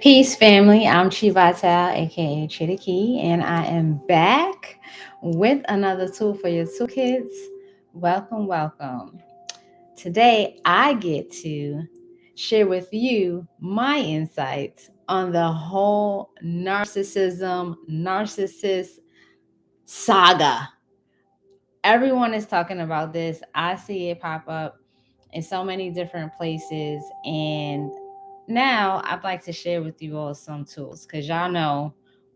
Peace, family. I'm Chivatel, aka Chitty, and I am back with another tool for your toolkits. Welcome, welcome. Today, I get to share with you my insights on the whole narcissist saga. Everyone is talking about this. I see it pop up in so many different places, and now I'd like to share with you all some tools because y'all know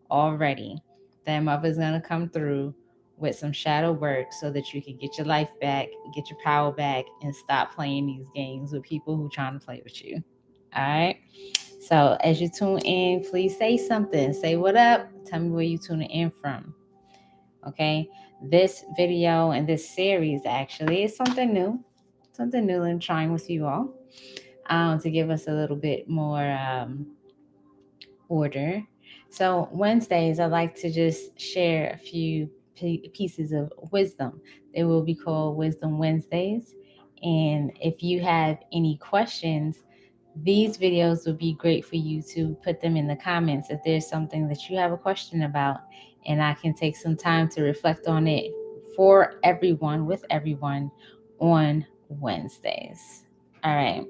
already that mother's gonna come through with some shadow work so that you can get your life back, get your power back, and stop playing these games with people who trying to play with you. All right. So as you tune in, please say something. Say what up. Tell me where you tuning in from. Okay. This video and this series actually is something new and trying with you all to give us a little bit more order. So, Wednesdays, I like to just share a few pieces of wisdom. They will be called Wisdom Wednesdays. And if you have any questions, these videos would be great for you to put them in the comments if there's something that you have a question about, and I can take some time to reflect on it for everyone, with everyone on Wednesdays. All right,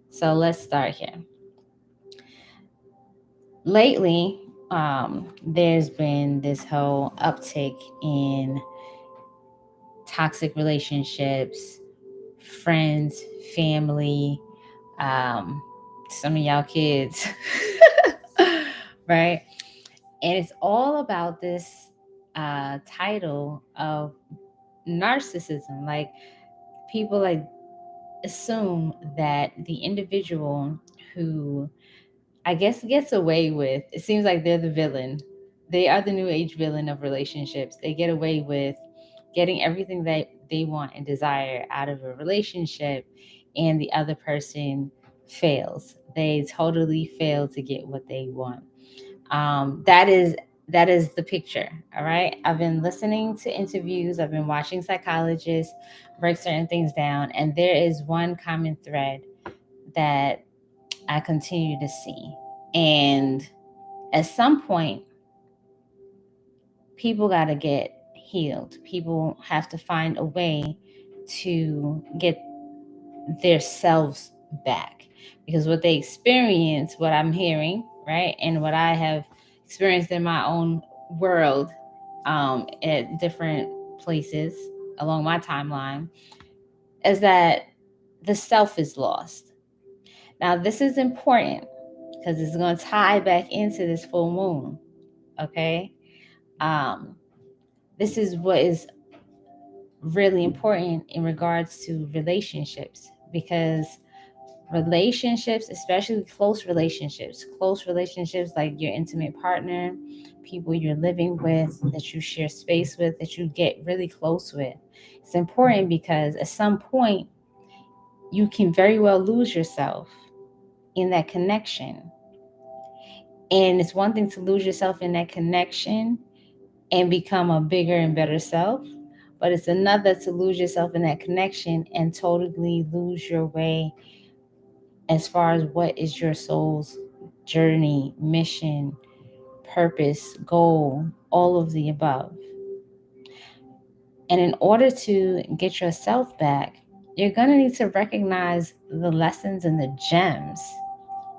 so let's start here. Lately, there's been this whole uptick in toxic relationships, friends, family, um, some of y'all kids, right? And it's all about this title of narcissism. Like, people like assume that the individual who I guess gets away with, it seems like they're the villain. They are the new age villain of relationships. They get away with getting everything that they want and desire out of a relationship, and the other person fails. They totally fail to get what they want. That is the picture. All right. I've been listening to interviews, I've been watching psychologists break certain things down, and there is one common thread that I continue to see. And at some point, people got to get healed. People have to find a way to get their selves back, because what they experience, what I'm hearing, right, and what I have experienced in my own world, at different places along my timeline, is that the self is lost. Now, this is important because it's going to tie back into this full moon. Okay. Um, this is what is really important in regards to relationships, because relationships, especially close relationships like your intimate partner, people you're living with, that you share space with, that you get really close with, it's important because at some point you can very well lose yourself in that connection. And it's one thing to lose yourself in that connection and become a bigger and better self, but it's another to lose yourself in that connection and totally lose your way as far as what is your soul's journey, mission, purpose, goal, all of the above. And in order to get yourself back, you're going to need to recognize the lessons and the gems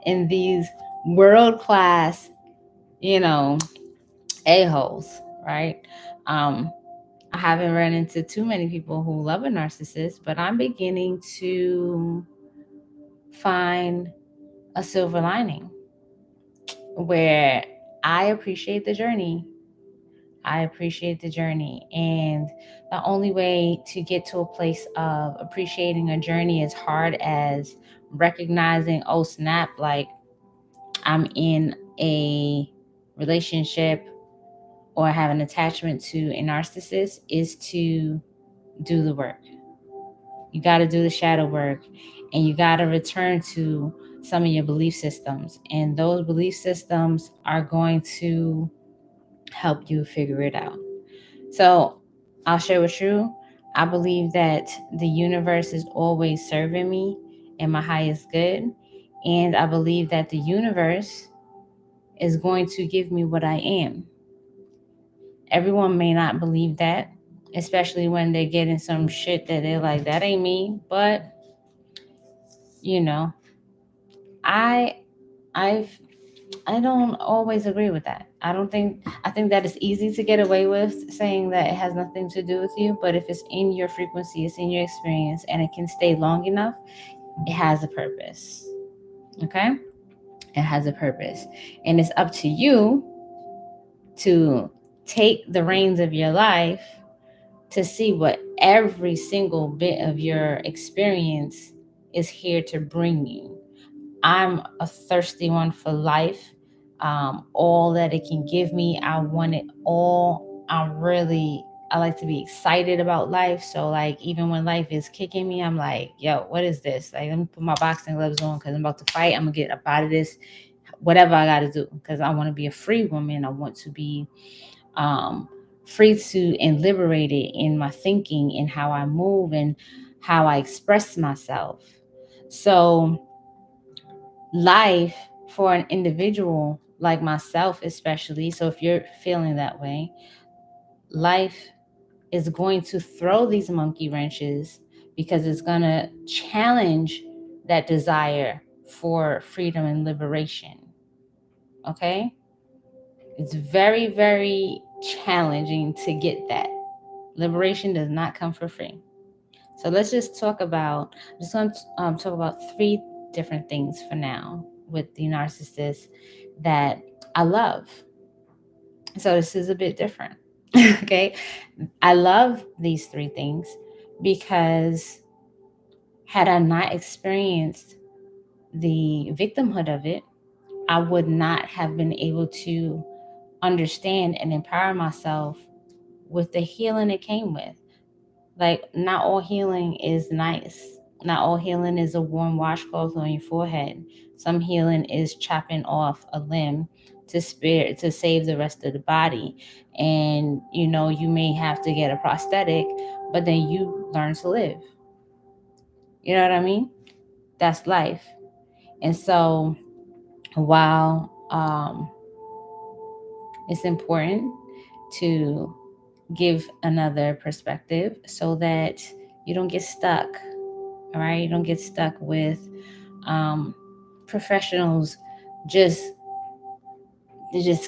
in these world class, you know, a-holes, right? Um, I haven't run into too many people who love a narcissist, but I'm beginning to find a silver lining where I appreciate the journey. I appreciate the journey. And the only way to get to a place of appreciating a journey as hard as recognizing, oh snap, like I'm in a relationship or have an attachment to a narcissist, is to do the work. You got to do the shadow work, and you got to return to some of your belief systems. And those belief systems are going to help you figure it out. So I'll share with you. I believe that the universe is always serving me in my highest good. And I believe that the universe is going to give me what I am. Everyone may not believe that, especially when they get in some shit that they're like, that ain't me. But you know, I I've I don't always agree with that. I think that it's easy to get away with saying that it has nothing to do with you, but if it's in your frequency, it's in your experience and it can stay long enough, it has a purpose. Okay? It has a purpose. And it's up to you to take the reins of your life to see what every single bit of your experience is here to bring you. I'm a thirsty one for life. All that it can give me, I want it all. I like to be excited about life. So, like, even when life is kicking me, I'm like, yo, what is this? Like, let me put my boxing gloves on because I'm about to fight. I'm going to get up out of this, whatever I got to do, because I want to be a free woman. I want to be um, free to and liberated in my thinking and how I move and how I express myself. So, life for an individual like myself, especially, so if you're feeling that way, life is going to throw these monkey wrenches because it's going to challenge that desire for freedom and liberation. Okay? It's very, very challenging to get that. Liberation does not come for free. So let's just talk about, I just want to talk about 3 different things for now with the narcissist that I love. So this is a bit different. Okay. I love these 3 things because had I not experienced the victimhood of it, I would not have been able to understand and empower myself with the healing it came with. Like, not all healing is nice. Not all healing is a warm washcloth on your forehead. Some healing is chopping off a limb to save the rest of the body. And you may have to get a prosthetic, but then you learn to live. You know what I mean? That's life. And so while it's important to give another perspective so that you don't get stuck. All right, you don't get stuck with professionals just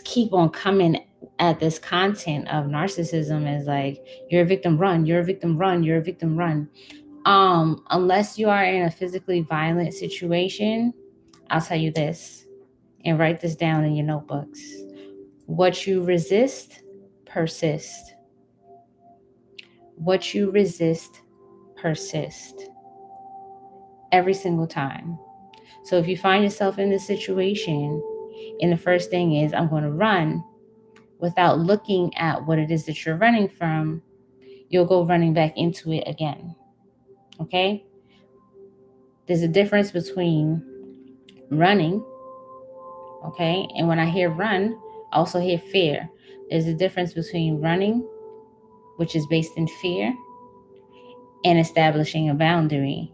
keep on coming at this content of narcissism as like, you're a victim, run, you're a victim, run, you're a victim, run. Unless you are in a physically violent situation, I'll tell you this, and write this down in your notebooks: what you resist, persist. What you resist, persist. Every single time. So if you find yourself in this situation, and the first thing is, I'm going to run, without looking at what it is that you're running from, you'll go running back into it again. Okay? There's a difference between running, okay? And when I hear run, I also hear fear. There's a difference between running, which is based in fear, and establishing a boundary,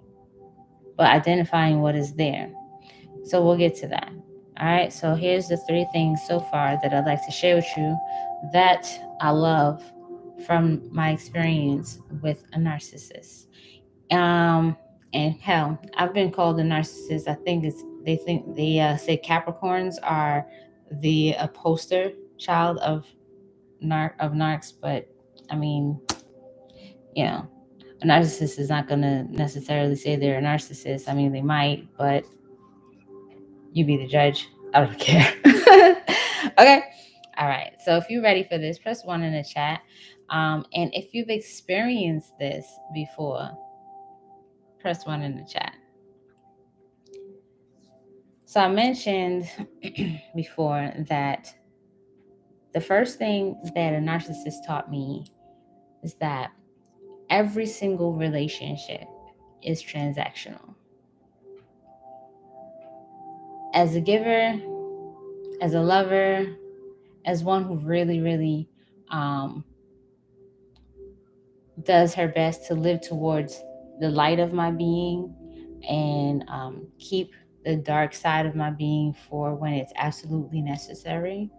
but identifying what is there. So we'll get to that. All right. So here's the 3 things so far that I'd like to share with you that I love from my experience with a narcissist. And hell, I've been called a narcissist. I think they say Capricorns are the poster child of narcs, but I mean, a narcissist is not going to necessarily say they're a narcissist. I mean, they might, but you be the judge. I don't care. Okay. All right. So if you're ready for this, press 1 in the chat. And if you've experienced this before, press 1 in the chat. So I mentioned before that the first thing that a narcissist taught me is that every single relationship is transactional. As a giver, as a lover, as one who really, really does her best to live towards the light of my being and keep the dark side of my being for when it's absolutely necessary.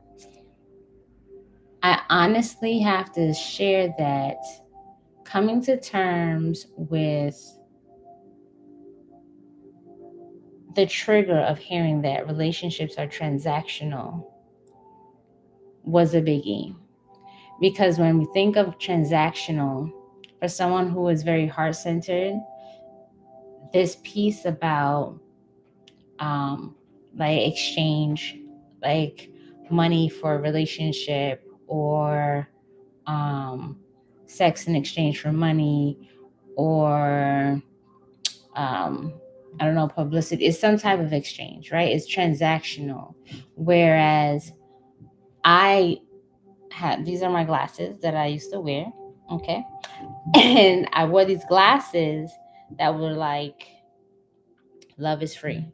I honestly have to share that coming to terms with the trigger of hearing that relationships are transactional was a biggie. Because when we think of transactional, for someone who is very heart centered, this piece about like exchange, like money for a relationship, or sex in exchange for money, or I don't know, publicity. It's some type of exchange, right? It's transactional. Whereas I had, these are my glasses that I used to wear. Okay. And I wore these glasses that were like, love is free.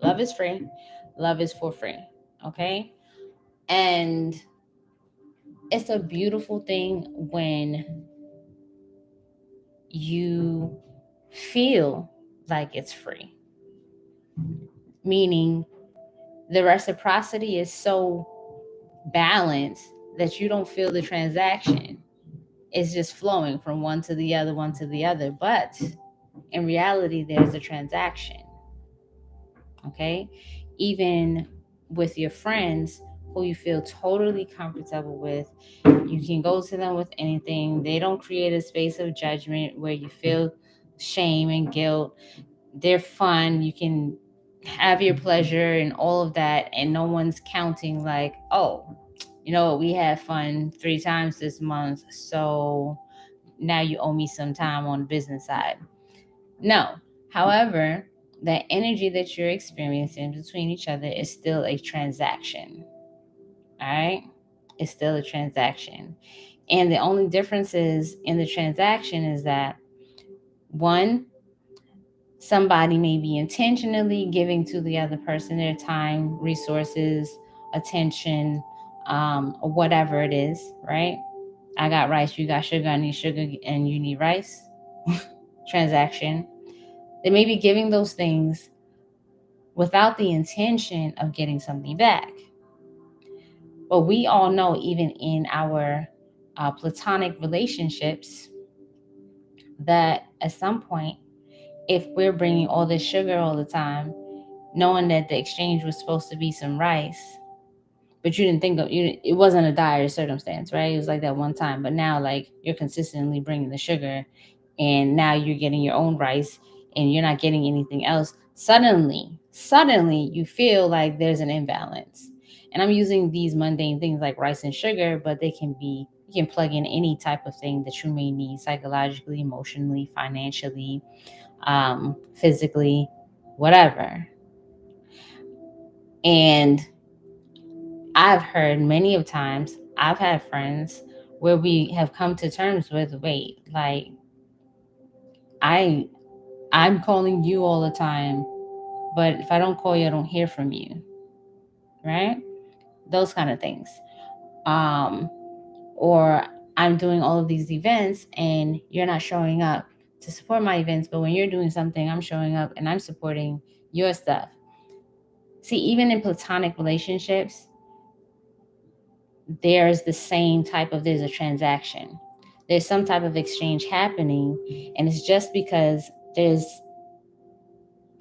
Love is free. Love is for free. Okay. And it's a beautiful thing when you feel like it's free, meaning the reciprocity is so balanced that you don't feel the transaction. It's just flowing from one to the other, one to the other. But in reality, there's a transaction. Okay. Even with your friends who you feel totally comfortable with, you can go to them with anything. They don't create a space of judgment where you feel shame and guilt. They're fun. You can have your pleasure and all of that, and no one's counting like, oh, you know what, we had fun 3 times this month, so now you owe me some time on the business side. No. However, that energy that you're experiencing between each other is still a transaction. All right? It's still a transaction. And the only difference is in the transaction is that one, somebody may be intentionally giving to the other person their time, resources, attention, or whatever it is, right? I got rice, you got sugar, I need sugar, and you need rice. Transaction. They may be giving those things without the intention of getting something back. But we all know, even in our platonic relationships, that at some point, if we're bringing all this sugar all the time, knowing that the exchange was supposed to be some rice, but you didn't think of it wasn't a dire circumstance, right? It was like that one time, but now like you're consistently bringing the sugar, and now you're getting your own rice, and you're not getting anything else. Suddenly, you feel like there's an imbalance. And I'm using these mundane things like rice and sugar, but they can be, you can plug in any type of thing that you may need psychologically, emotionally, financially, physically, whatever. And I've heard many of times, I've had friends where we have come to terms with, wait, like I I'm calling you all the time, but if I don't call you, I don't hear from you. Right? Those kind of things. Um, or I'm doing all of these events and you're not showing up to support my events, but when you're doing something, I'm showing up and I'm supporting your stuff. See, even in platonic relationships, there's the same type of, there's a transaction. There's some type of exchange happening, and it's just because there's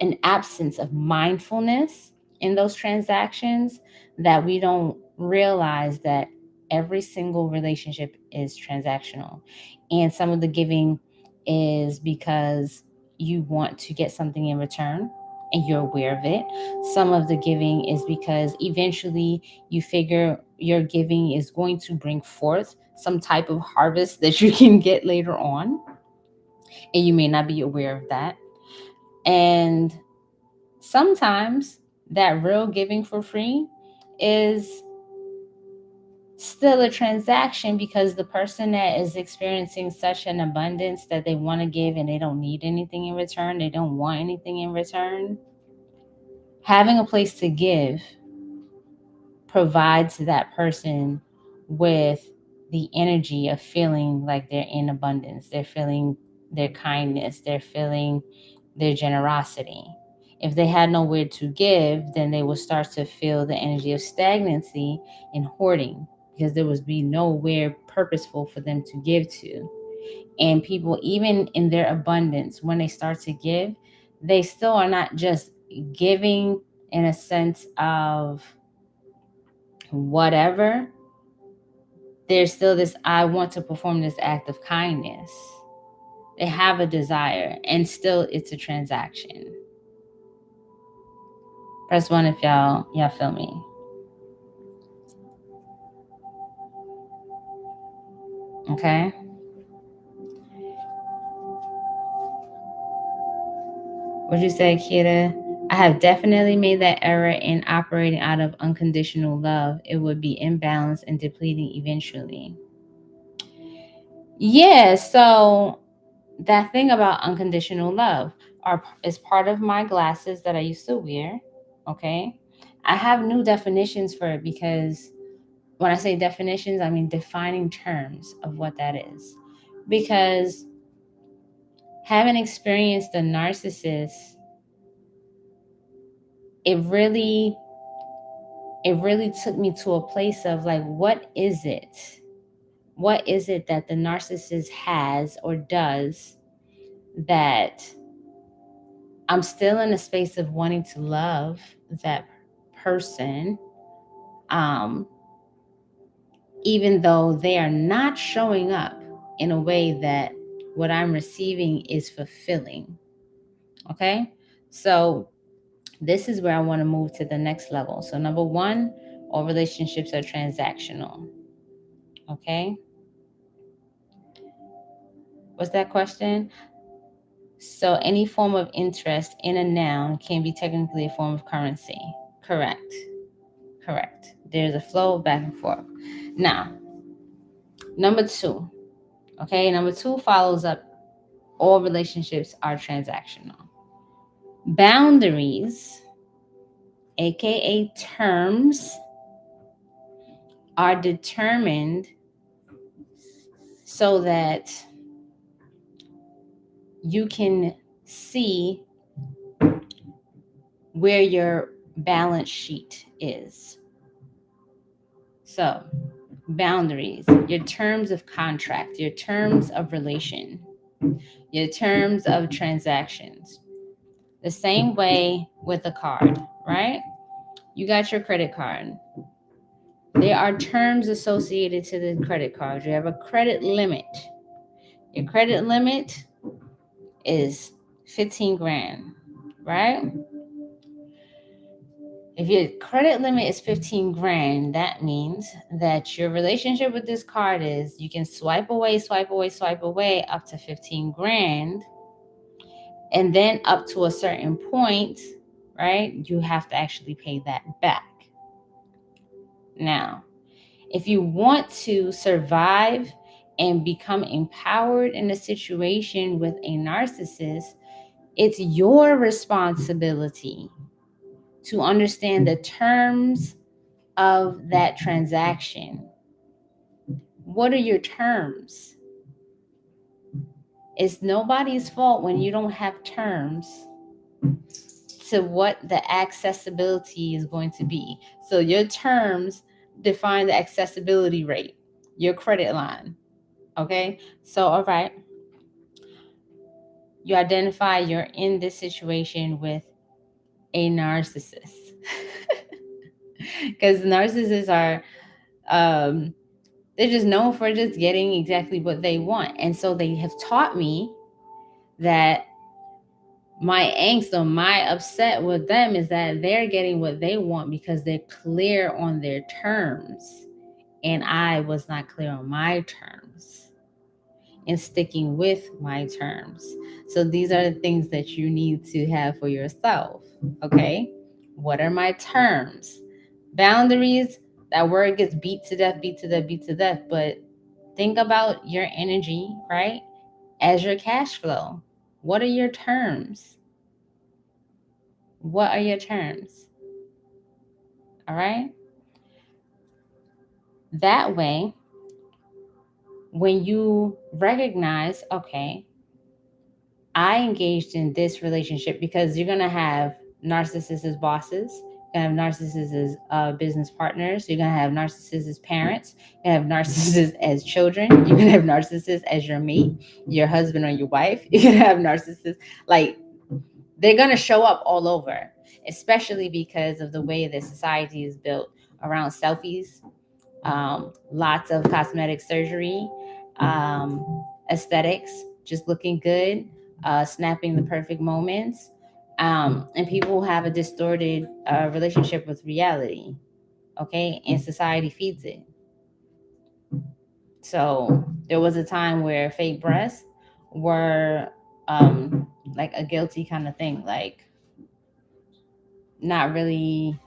an absence of mindfulness in those transactions that we don't realize that every single relationship is transactional. And some of the giving is because you want to get something in return and you're aware of it. Some of the giving is because eventually you figure your giving is going to bring forth some type of harvest that you can get later on, and you may not be aware of that. And sometimes that real giving for free is still a transaction, because the person that is experiencing such an abundance that they want to give and they don't need anything in return, they don't want anything in return, having a place to give provides that person with the energy of feeling like they're in abundance. They're feeling their kindness. They're feeling their generosity. If they had nowhere to give, then they would start to feel the energy of stagnancy and hoarding, because there would be nowhere purposeful for them to give to. And people, even in their abundance, when they start to give, they still are not just giving in a sense of whatever. There's still this, I want to perform this act of kindness. They have a desire, and still it's a transaction. Press 1 if y'all feel me. Okay. What'd you say, Kira? I have definitely made that error in operating out of unconditional love. It would be imbalanced and depleting eventually. Yeah, so that thing about unconditional love is part of my glasses that I used to wear. Okay. I have new definitions for it, because when I say definitions, I mean defining terms of what that is. Because having experienced a narcissist, it really took me to a place of like, what is it? What is it that the narcissist has or does that I'm still in a space of wanting to love that person, even though they are not showing up in a way that what I'm receiving is fulfilling. Okay? So this is where I want to move to the next level. So number 1, all relationships are transactional. Okay? What's that question? So any form of interest in a noun can be technically a form of currency. Correct. There's a flow back and forth. Now, number 2. Okay, number 2 follows up, all relationships are transactional. Boundaries, aka terms, are determined so that you can see where your balance sheet is. So, boundaries, your terms of contract, your terms of relation, your terms of transactions. The same way with a card, right? You got your credit card. There are terms associated to the credit card. You have a credit limit. Your credit limit is 15 grand, right? If your credit limit is 15 grand, that means that your relationship with this card is you can swipe away up to 15 grand. And then up to a certain point, right, you have to actually pay that back. Now, if you want to survive and become empowered in a situation with a narcissist, it's your responsibility to understand the terms of that transaction. What are your terms? It's nobody's fault when you don't have terms to what the accessibility is going to be. So your terms define the accessibility rate, your credit line. Okay? So, all right. You identify you're in this situation with a narcissist. Because narcissists are they're just known for just getting exactly what they want. And so they have taught me that my angst or my upset with them is that they're getting what they want because they're clear on their terms. And I was not clear on my terms and sticking with my terms. So these are the things that you need to have for yourself. Okay. What are my terms? Boundaries, that word gets beat to death. But think about your energy, right? As your cash flow. What are your terms? What are your terms? All right. That way, when you recognize, okay, I engaged in this relationship, because you're going to have narcissists as bosses. You're gonna have narcissists as business partners. You're gonna have narcissists as parents. You're gonna have narcissists as children. You're gonna have narcissists as your mate, your husband or your wife. You're gonna have narcissists like they're gonna show up all over, especially because of the way that society is built around selfies, lots of cosmetic surgery, aesthetics, just looking good, snapping the perfect moments. And people have a distorted relationship with reality, okay? And society feeds it. So there was a time where fake breasts were like a guilty kind of thing, like not really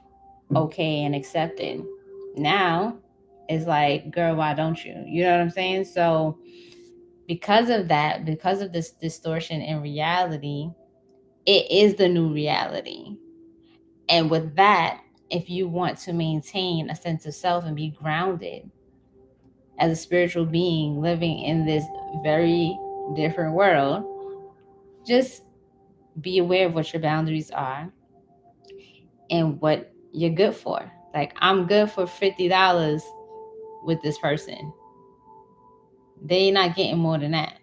okay and accepted. Now it's like, girl, why don't you? You know what I'm saying? So because of that, because of this distortion in reality, it is the new reality. And with that, if you want to maintain a sense of self and be grounded as a spiritual being living in this very different world, just be aware of what your boundaries are and what you're good for. Like, I'm good for $50 with this person. They not getting more than that.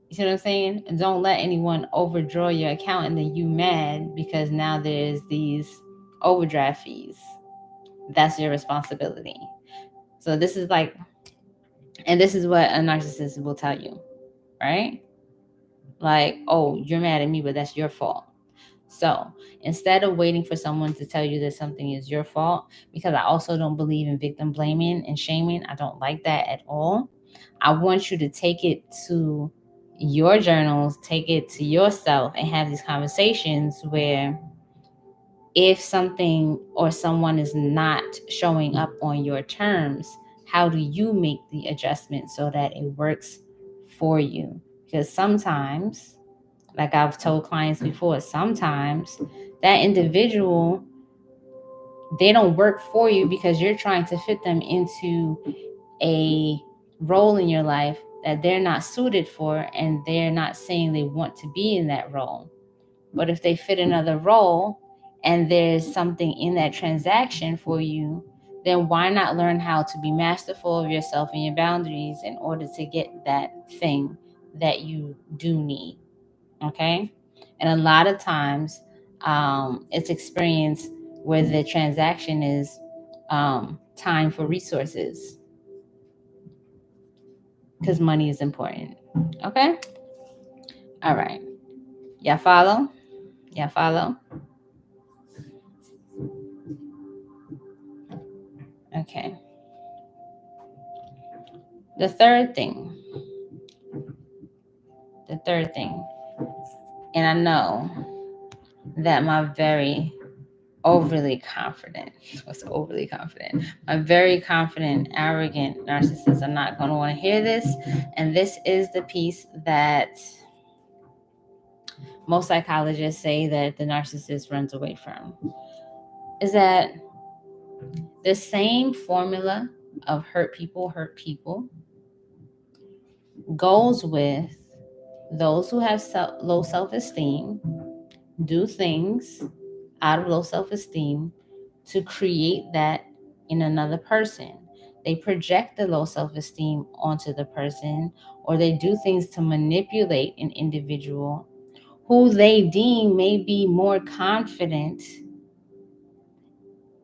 You see what I'm saying? And don't let anyone overdraw your account and then you mad because now there's these overdraft fees. That's your responsibility. So this is like, and this is what a narcissist will tell you, right? Like, oh, you're mad at me, but that's your fault. So instead of waiting for someone to tell you that something is your fault, because I also don't believe in victim blaming and shaming, I don't like that at all. I want you to take it to your journals, take it to yourself, and have these conversations where if something or someone is not showing up on your terms, how do you make the adjustment so that it works for you? Because sometimes, like I've told clients before, sometimes that individual, they don't work for you because you're trying to fit them into a role in your life that they're not suited for, and they're not saying they want to be in that role. But if they fit another role and there's something in that transaction for you, then why not learn how to be masterful of yourself and your boundaries in order to get that thing that you do need? Okay. And a lot of times it's experience where the transaction is time for resources, because money is important. Okay. All right. Y'all follow? Y'all follow? Okay. The third thing, and I know that my very overly confident, was overly confident, my very confident, arrogant narcissists are not going to want to hear this. And this is the piece that most psychologists say that the narcissist runs away from, is that the same formula of hurt people goes with those who have low self-esteem, do things out of low self-esteem to create that in another person. They project the low self-esteem onto the person, or they do things to manipulate an individual who they deem may be more confident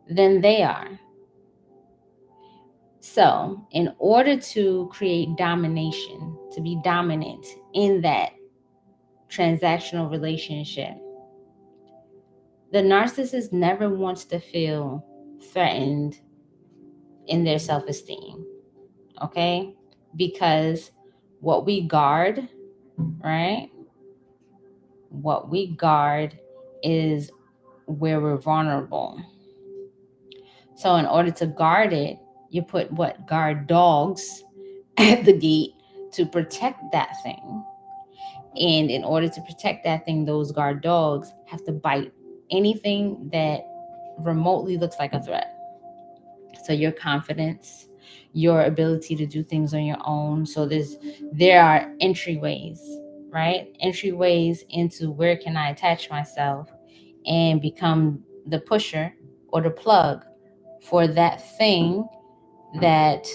than they are. So, in order to create domination, to be dominant in that transactional relationship, the narcissist never wants to feel threatened in their self-esteem, okay? Because what we guard, right? What we guard is where we're vulnerable. So in order to guard it, you put what? Guard dogs at the gate to protect that thing. And in order to protect that thing, those guard dogs have to bite anything that remotely looks like a threat. So your confidence, your ability to do things on your own. So there are entryways, right? Entryways into where can I attach myself and become the pusher or the plug for that thing that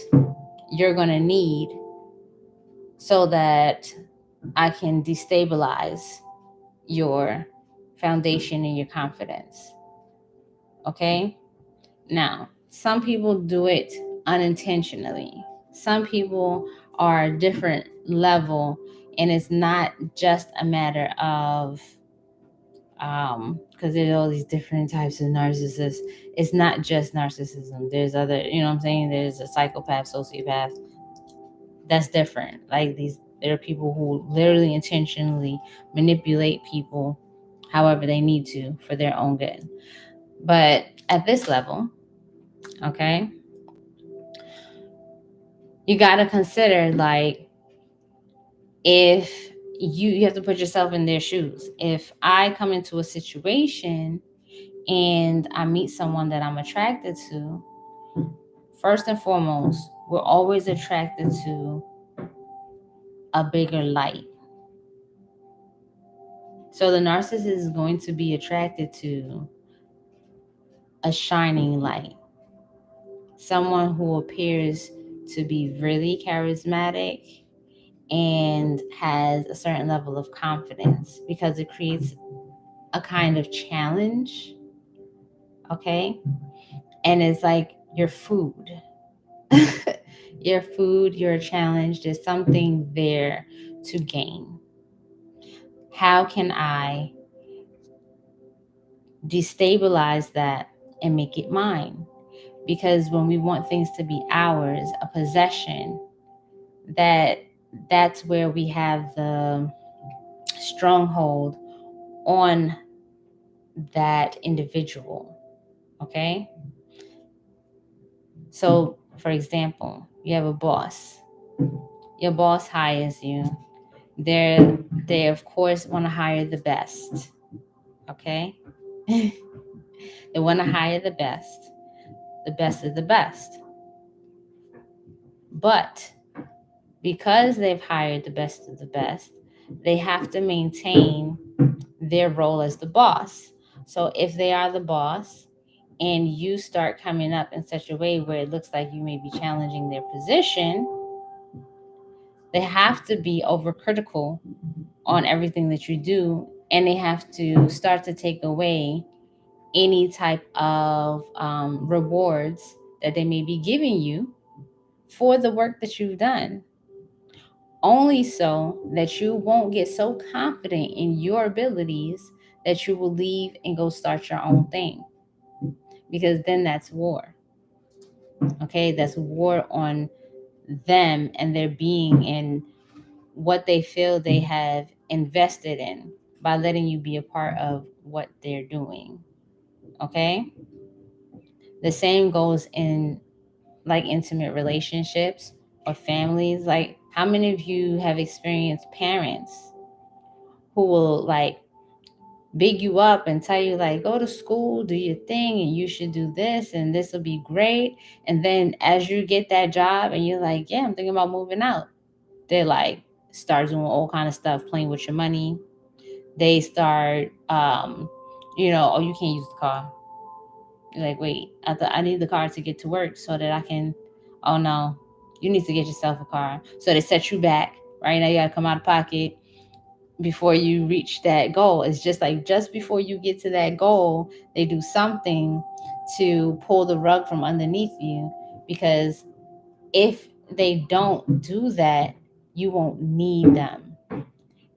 you're going to need so that I can destabilize your foundation and your confidence. Okay? Now, some people do it unintentionally. Some people are a different level, and it's not just a matter of because there's all these different types of narcissists. It's not just narcissism. There's other, you know what I'm saying? There's a psychopath, sociopath. That's different. Like there are people who literally intentionally manipulate people however they need to for their own good. But at this level, okay, you got to consider, like, if you have to put yourself in their shoes. If I come into a situation and I meet someone that I'm attracted to, first and foremost, we're always attracted to a bigger light. So the narcissist is going to be attracted to a shining light, someone who appears to be really charismatic and has a certain level of confidence, because it creates a kind of challenge. Okay. And it's like your food. Your food, your challenge, there's something there to gain. How can I destabilize that and make it mine? Because when we want things to be ours, a possession, that's where we have the stronghold on that individual. Okay? So, for example, you have a boss. Your boss hires you. They of course want to hire the best. Okay? They want to hire the best. The best of the best. But because they've hired the best of the best, they have to maintain their role as the boss. So if they are the boss and you start coming up in such a way where it looks like you may be challenging their position, they have to be overcritical on everything that you do, and they have to start to take away any type of rewards that they may be giving you for the work that you've done, only so that you won't get so confident in your abilities that you will leave and go start your own thing, because then that's war. Okay, that's war on them and their being and what they feel they have invested in by letting you be a part of what they're doing. Okay, the same goes in like intimate relationships or families. Like, how many of you have experienced parents who will like big you up and tell you, like, go to school, do your thing, and you should do this and this will be great, and then as you get that job and you're like, yeah, I'm thinking about moving out, they like start doing all kind of stuff, playing with your money. They start oh, you can't use the car. You're like, wait, I need the car to get to work so that I can, oh no, you need to get yourself a car. So they set you back. Right now you got to come out of pocket before you reach that goal. It's just like just before you get to that goal, they do something to pull the rug from underneath you, because if they don't do that, you won't need them.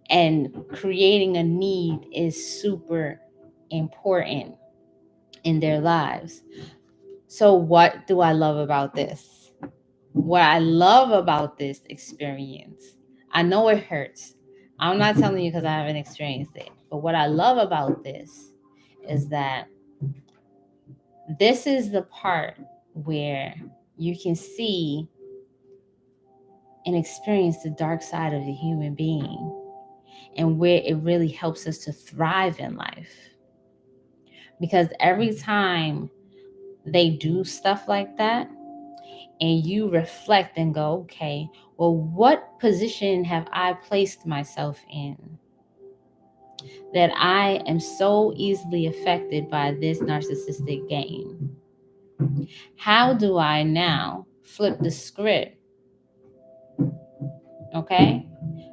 And creating a need is super important in their lives. So what do I love about this? What I love about this experience, I know it hurts. I'm not telling you because I haven't experienced it. But what I love about this is that this is the part where you can see and experience the dark side of the human being, and where it really helps us to thrive in life. Because every time they do stuff like that, and you reflect and go, okay, well, what position have I placed myself in? that I am so easily affected by this narcissistic game. How do I now flip the script? Okay?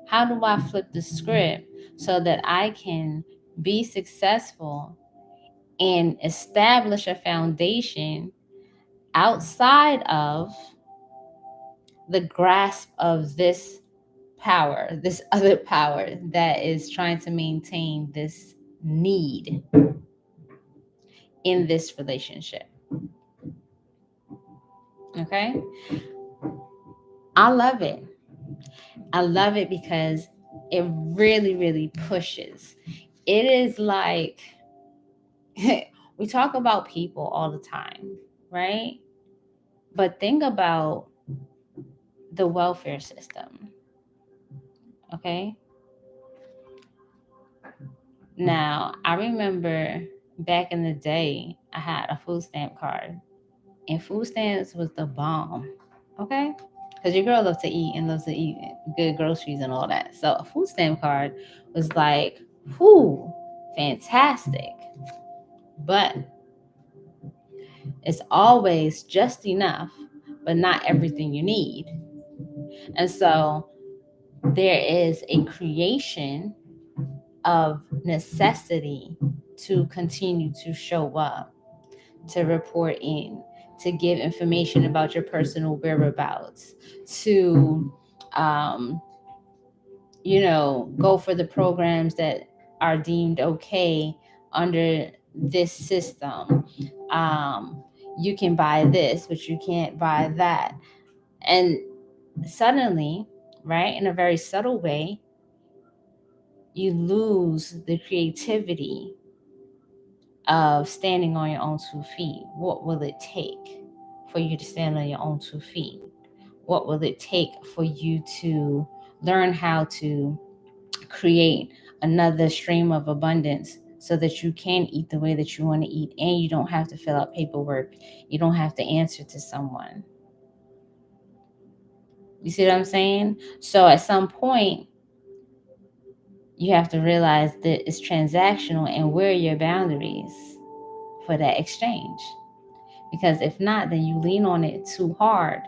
How do I flip the script so that I can be successful and establish a foundation outside of the grasp of this power, this other power that is trying to maintain this need in this relationship? Okay? I love it. I love it because it really, really pushes. It is like, we talk about people all the time, right? But think about the welfare system, okay? Now, I remember back in the day, I had a food stamp card, and food stamps was the bomb, okay? Because your girl loves to eat and loves to eat good groceries and all that. So a food stamp card was like, whoo, fantastic. But it's always just enough, but not everything you need. And so there is a creation of necessity to continue to show up, to report in, to give information about your personal whereabouts, to, go for the programs that are deemed okay under this system. You can buy this, but you can't buy that. And suddenly, right, in a very subtle way, you lose the creativity of standing on your own 2 feet. What will it take for you to stand on your own 2 feet? What will it take for you to learn how to create another stream of abundance so that you can eat the way that you want to eat, and you don't have to fill out paperwork? You don't have to answer to someone. You see what I'm saying? So at some point, you have to realize that it's transactional, and where are your boundaries for that exchange? Because if not, then you lean on it too hard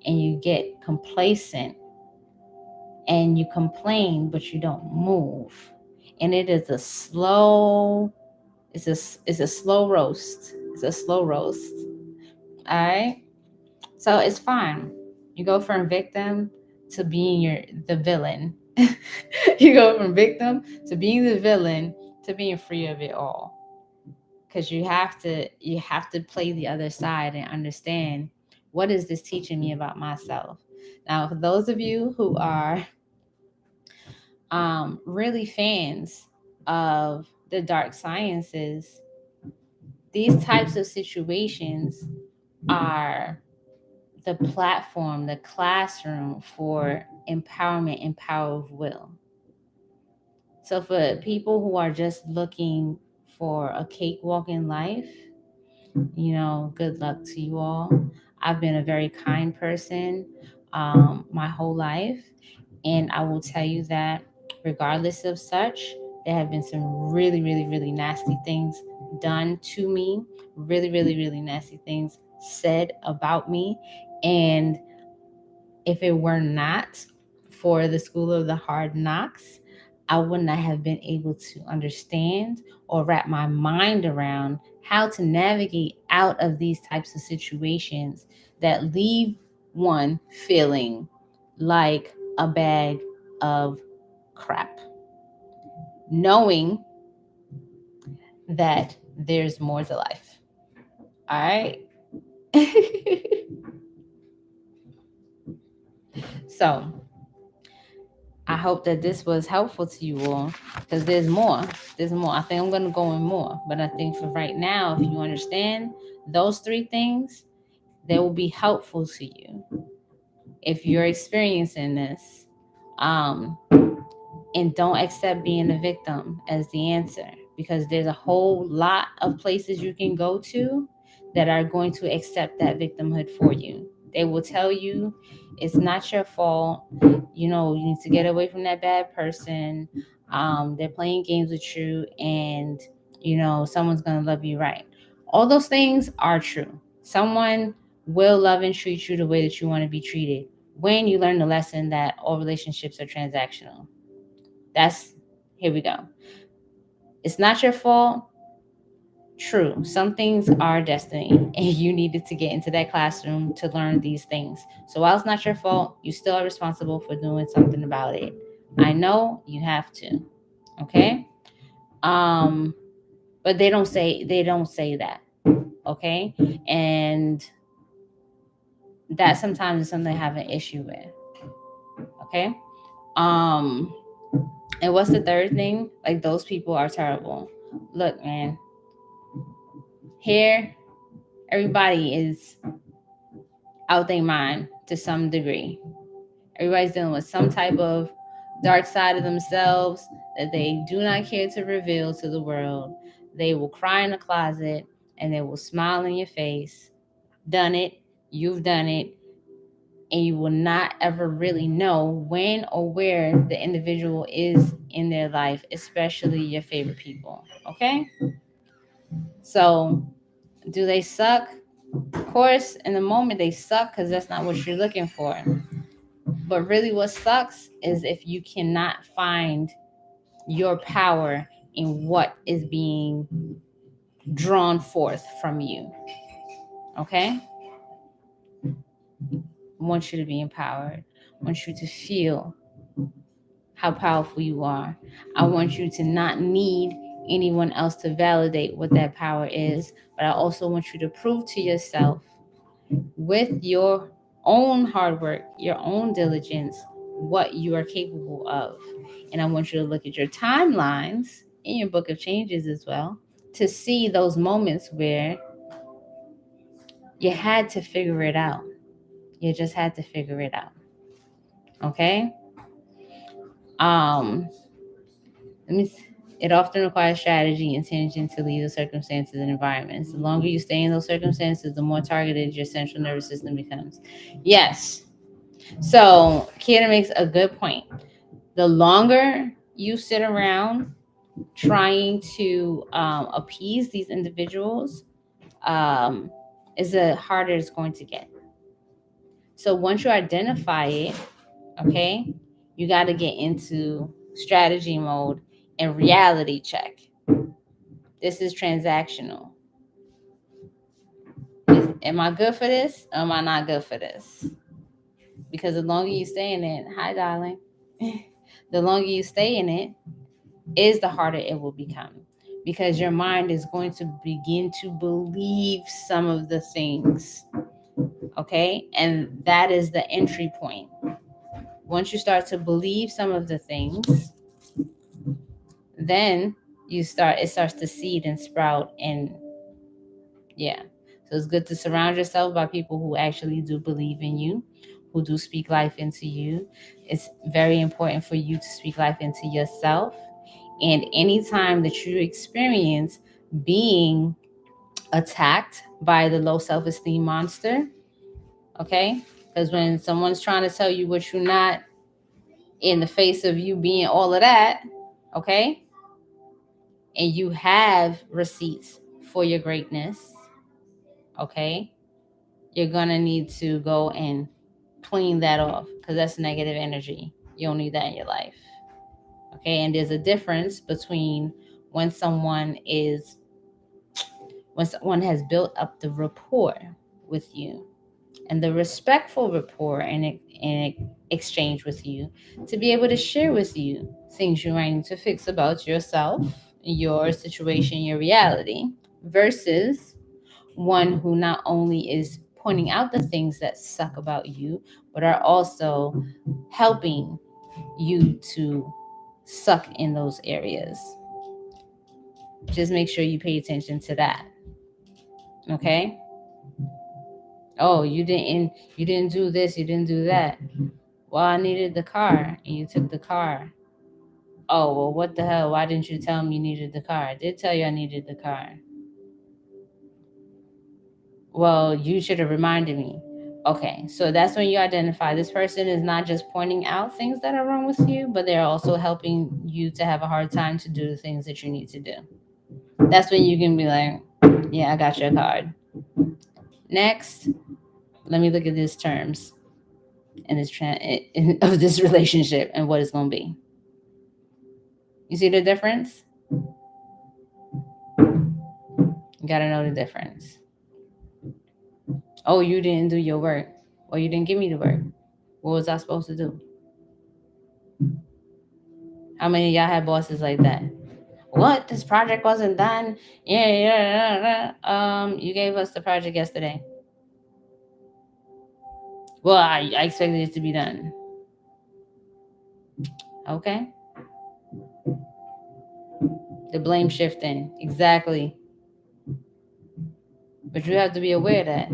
and you get complacent and you complain, but you don't move. And it is a slow, it's a slow roast. It's a slow roast. All right. So it's fine. You go from victim to being the villain. You go from victim to being the villain to being free of it all. Because you have to play the other side and understand, what is this teaching me about myself? Now, for those of you who are really fans of the dark sciences, these types of situations are the platform, the classroom for empowerment and power of will. So for people who are just looking for a cakewalk in life, good luck to you all. I've been a very kind person my whole life. And I will tell you that regardless of such, there have been some really, really, really nasty things done to me, really, really, really nasty things said about me. And if it were not for the school of the hard knocks, I would not have been able to understand or wrap my mind around how to navigate out of these types of situations that leave one feeling like a bag of crap, knowing that there's more to life. All right. So I hope that this was helpful to you all, because there's more. There's more. I think I'm going to go in more. But I think for right now, if you understand those 3 things, they will be helpful to you if you're experiencing this. And don't accept being a victim as the answer, because there's a whole lot of places you can go to that are going to accept that victimhood for you. They will tell you it's not your fault. You know, you need to get away from that bad person. They're playing games with you, and you know, someone's gonna love you right. All those things are true. Someone will love and treat you the way that you want to be treated when you learn the lesson that all relationships are transactional. That's Here we go. It's not your fault. True. Some things are destiny, and you needed to get into that classroom to learn these things. So while it's not your fault, you still are responsible for doing something about it. I know you have to. Okay? Um, but they don't say that. Okay? And that sometimes is something I have an issue with. Okay? Um, and what's the third thing? Like, those people are terrible. Look, man, here everybody is out their mind to some degree. Everybody's dealing with some type of dark side of themselves that they do not care to reveal to the world. They will cry in the closet and they will smile in your face. Done it, you've done it, and you will not ever really know when or where the individual is in their life, especially your favorite people. Okay? So, do they suck? Of course, in the moment they suck because that's not what you're looking for. But really, what sucks is if you cannot find your power in what is being drawn forth from you. Okay? I want you to be empowered. I want you to feel how powerful you are. I want you to not need anyone else to validate what that power is, but I also want you to prove to yourself with your own hard work, your own diligence, what you are capable of. And I want you to look at your timelines in your book of changes as well to see those moments where you had to figure it out. You just had to figure it out. Okay? Um, let me It often requires strategy and intention to leave the circumstances and environments. The longer you stay in those circumstances, the more targeted your central nervous system becomes. Yes. So, Kiera makes a good point. The longer you sit around trying to appease these individuals, um, is the harder it's going to get. So once you identify it, okay, you got to get into strategy mode and reality check. This is transactional. Am I good for this? Or am I not good for this? Because the longer you stay in it, hi, darling, the longer you stay in it, is the harder it will become. Because your mind is going to begin to believe some of the things. Okay? And that is the entry point. Once you start to believe some of the things, then it starts to seed and sprout. And yeah, so it's good to surround yourself by people who actually do believe in you, who do speak life into you. It's very important for you to speak life into yourself. And anytime that you experience being attacked by the low self-esteem monster, okay, because when someone's trying to tell you what you're not, in the face of you being all of that, okay, and you have receipts for your greatness, okay, you're gonna need to go and clean that off, because that's negative energy. You don't need that in your life. Okay, and there's a difference between when someone has built up the rapport with you and the respectful rapport and exchange with you, to be able to share with you things you might need to fix about yourself, your situation, your reality, versus one who not only is pointing out the things that suck about you, but are also helping you to suck in those areas. Just make sure you pay attention to that. Okay? Oh, you didn't do this, you didn't do that. Well, I needed the car and you took the car. Oh, well, what the hell? Why didn't you tell me you needed the car? I did tell you I needed the car. Well, you should have reminded me. Okay, so that's when you identify this person is not just pointing out things that are wrong with you, but they're also helping you to have a hard time to do the things that you need to do. That's when you can be like, yeah, I got your card. Next, let me look at these terms in this of this relationship and what it's going to be. You see the difference? You got to know the difference. Oh, you didn't do your work. Or you didn't give me the work. What was I supposed to do? How many of y'all had bosses like that? What? This project wasn't done. Yeah. You gave us the project yesterday. Well, I expected it to be done. Okay. The blame shifting. Exactly. But you have to be aware of that.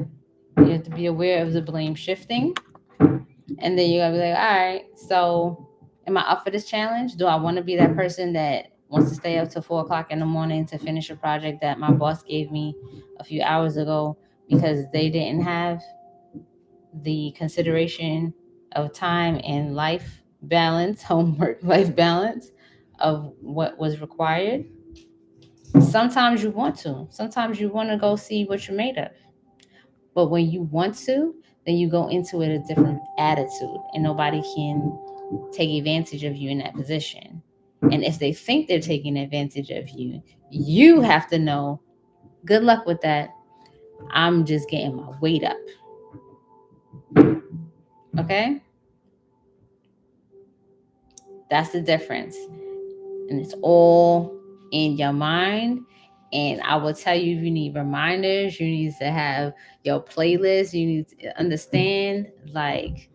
You have to be aware of the blame shifting. And then you gotta be like, all right, so am I up for this challenge? Do I want to be that person that wants to stay up till 4 o'clock in the morning to finish a project that my boss gave me a few hours ago because they didn't have the consideration of time and life balance, homework life balance of what was required? Sometimes you want to. Sometimes you want to go see what you're made of. But when you want to, then you go into it a different attitude, and nobody can take advantage of you in that position. And if they think they're taking advantage of you, you have to know, good luck with that. I'm just getting my weight up. Okay? That's the difference. And it's all in your mind. And I will tell you, if you need reminders, you need to have your playlist. You need to understand, like,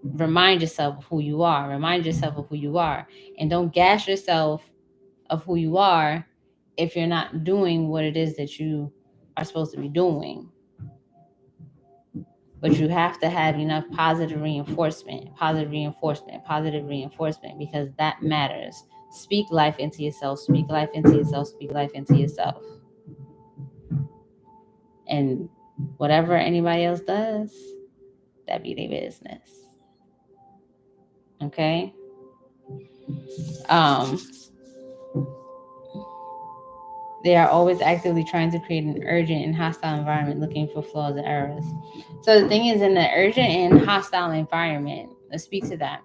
remind yourself of who you are. Remind yourself of who you are. And don't gas yourself of who you are if you're not doing what it is that you are supposed to be doing. But you have to have enough positive reinforcement, because that matters. Speak life into yourself, speak life into yourself, speak life into yourself. And whatever anybody else does, that be their business. Okay? They are always actively trying to create an urgent and hostile environment, looking for flaws and errors. So the thing is, in the urgent and hostile environment, let's speak to that.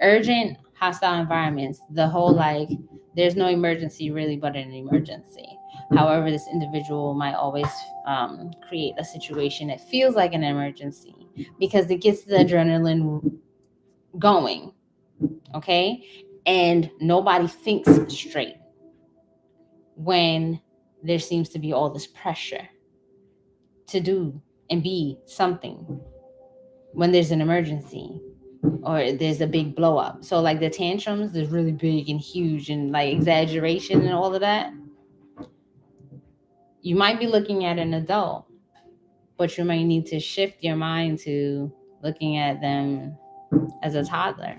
Urgent, hostile environments, the whole like, there's no emergency really but an emergency. However, this individual might always create a situation that feels like an emergency because it gets the adrenaline going, okay? And nobody thinks straight when there seems to be all this pressure to do and be something when there's an emergency or there's a big blow up. So like the tantrums, there's really big and huge and like exaggeration and all of that. You might be looking at an adult, but you might need to shift your mind to looking at them as a toddler,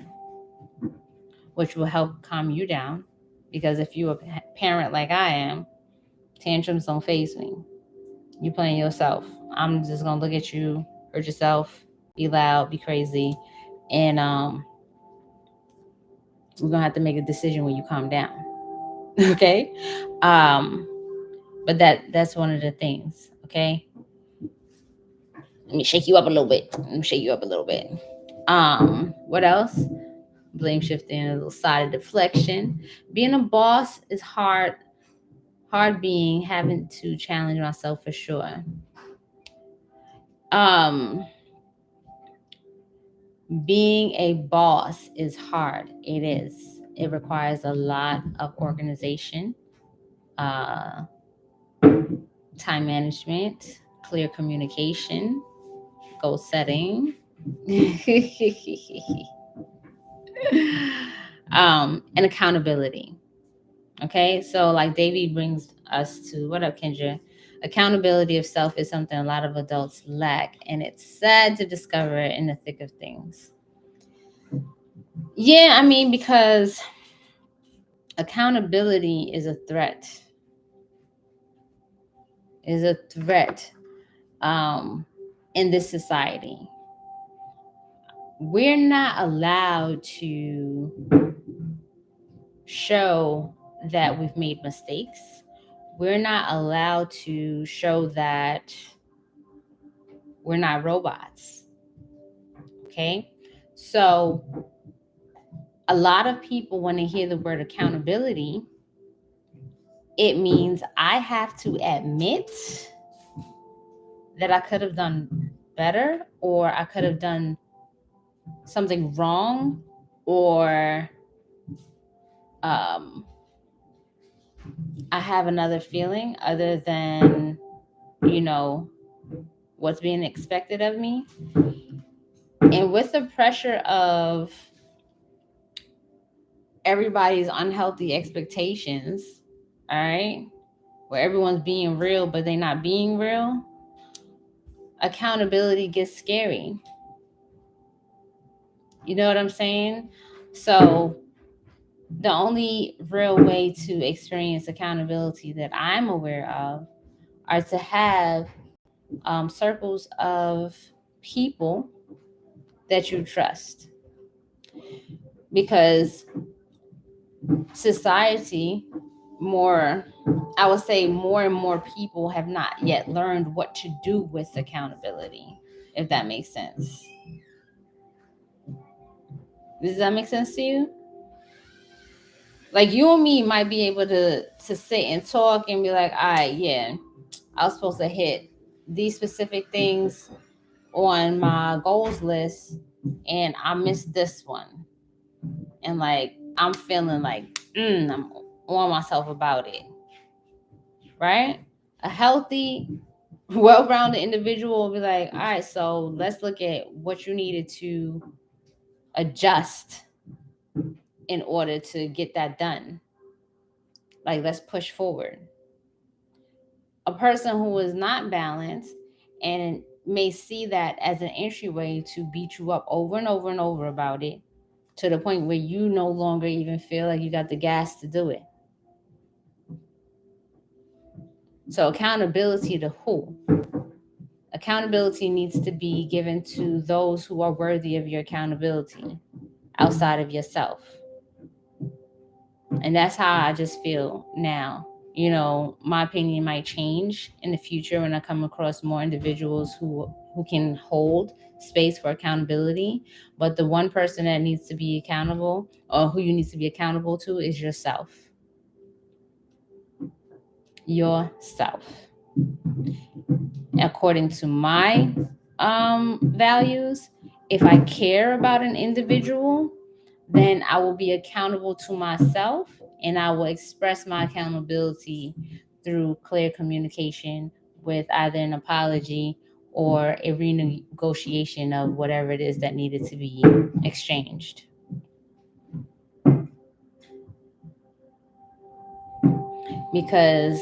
which will help calm you down. Because if you're a parent like I am, tantrums don't faze me. You playing yourself. I'm just gonna look at you, hurt yourself, be loud, be crazy, and we're gonna have to make a decision when you calm down. Okay? But that's one of the things, okay? Let me shake you up a little bit. What else? Blame shifting, a little side deflection. Being a boss is hard being, having to challenge myself for sure. Being a boss is hard. It is. It requires a lot of organization, time management, clear communication, goal setting, and accountability. Okay, so like Davey brings us to, what up, Kendra? Accountability of self is something a lot of adults lack, and it's sad to discover it in the thick of things. Yeah, I mean, because accountability is a threat. in this society. We're not allowed to show that we've made mistakes. We're not allowed to show that we're not robots. Okay? So, a lot of people, when they hear the word accountability, it means I have to admit that I could have done better, or I could have done something wrong, or I have another feeling other than, what's being expected of me. And with the pressure of everybody's unhealthy expectations, all right, where everyone's being real, but they're not being real, accountability gets scary. You know what I'm saying? So, the only real way to experience accountability that I'm aware of are to have circles of people that you trust. Because society, I would say more and more people have not yet learned what to do with accountability, if that makes sense. Does that make sense to you? Like, you and me might be able to sit and talk and be like, all right, yeah, I was supposed to hit these specific things on my goals list, and I missed this one. And like, I'm feeling like, I'm on myself about it. Right? A healthy, well-rounded individual will be like, all right, so let's look at what you needed to adjust in order to get that done. Like, let's push forward. A person who is not balanced and may see that as an entryway to beat you up over and over and over about it, to the point where you no longer even feel like you got the gas to do it. So, accountability to who? Accountability needs to be given to those who are worthy of your accountability outside of yourself. And that's how I just feel now. My opinion might change in the future when I come across more individuals who can hold space for accountability. But the one person that needs to be accountable, or who you need to be accountable to, is yourself. Yourself. According to my values, if I care about an individual, then I will be accountable to myself, and I will express my accountability through clear communication with either an apology or a renegotiation of whatever it is that needed to be exchanged. Because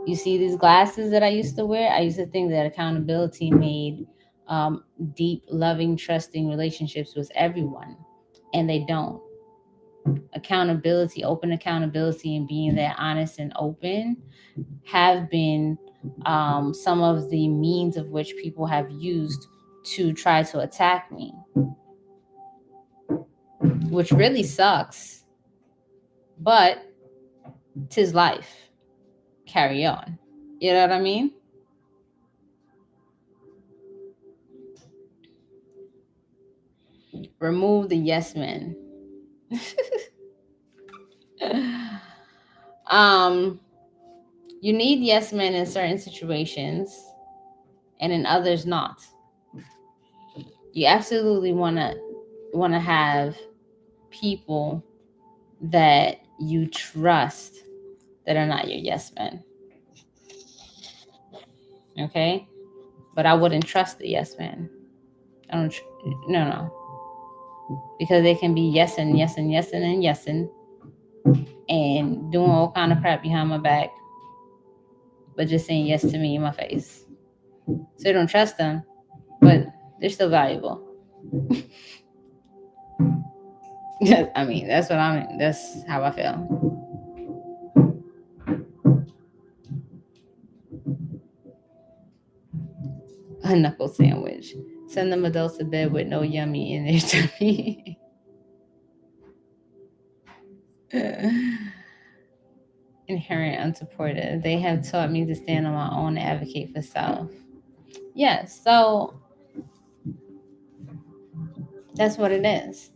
you see these glasses that I used to wear, I used to think that accountability made deep, loving, trusting relationships with everyone, and they don't. Accountability, open accountability, and being that honest and open have been some of the means of which people have used to try to attack me, which really sucks, but 'tis life. Carry on. You know what I mean? Remove the yes men. You need yes men in certain situations, and in others not. You absolutely want to have people that you trust that are not your yes men. Okay? But I wouldn't trust the yes man. I don't. No. Because they can be yes and yes and yes and yes and doing all kind of crap behind my back, but just saying yes to me in my face. So I don't trust them, but they're still valuable. I mean, that's how I feel. a knuckle sandwich. Send them adults to bed with no yummy in their tummy. Inherent unsupportive. They have taught me to stand on my own and advocate for self. Yes, so that's what it is.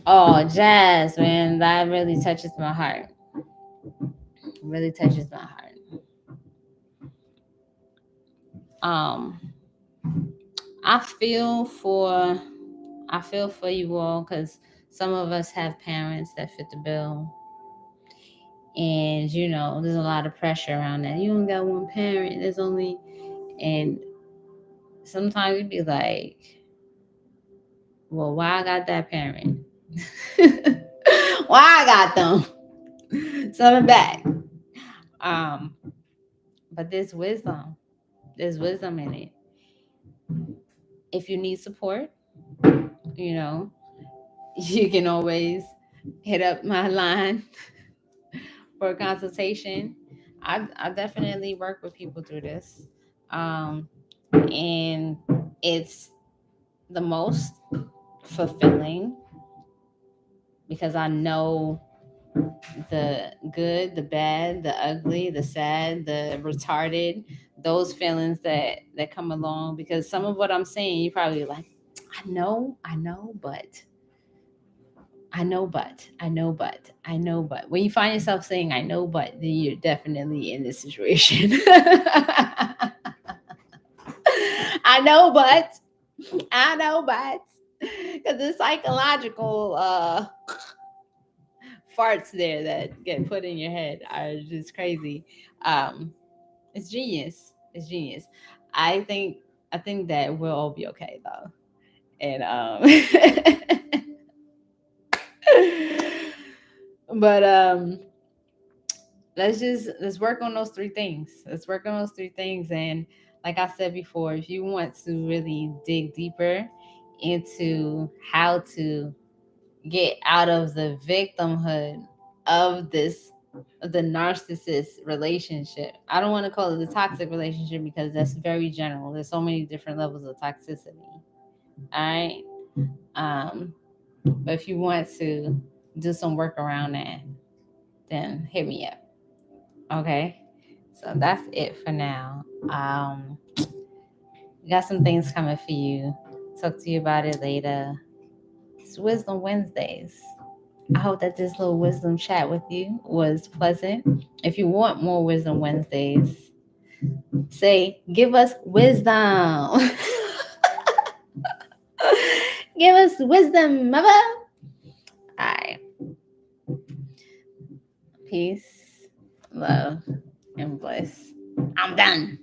Oh, jazz, man, that really touches my heart. Really touches my heart. I feel for you all, because some of us have parents that fit the bill, and there's a lot of pressure around that. You only got one parent. There's only, and sometimes you'd be like, well, why I got that parent? Why I got them? Something back. But there's wisdom. There's wisdom in it. If you need support, you can always hit up my line for a consultation. I definitely work with people through this. And it's the most fulfilling because I know the good, the bad, the ugly, the sad, the retarded, those feelings that come along. Because some of what I'm saying, you probably like, I know, but when you find yourself saying I know but, then you're definitely in this situation. I know but because the psychological farts there that get put in your head are just crazy. It's genius. I think that we'll all be okay though. And but let's work on those three things. And like I said before, if you want to really dig deeper into how to get out of the victimhood of the narcissist relationship. I don't want to call it the toxic relationship because that's very general. There's so many different levels of toxicity. All right. But if you want to do some work around that, then hit me up. Okay. So that's it for now. We got some things coming for you. Talk to you about it later. It's Wisdom Wednesdays. I hope that this little wisdom chat with you was pleasant. If you want more Wisdom Wednesdays, say, give us wisdom. Give us wisdom, mother. All right. Peace, love, and bliss. I'm done.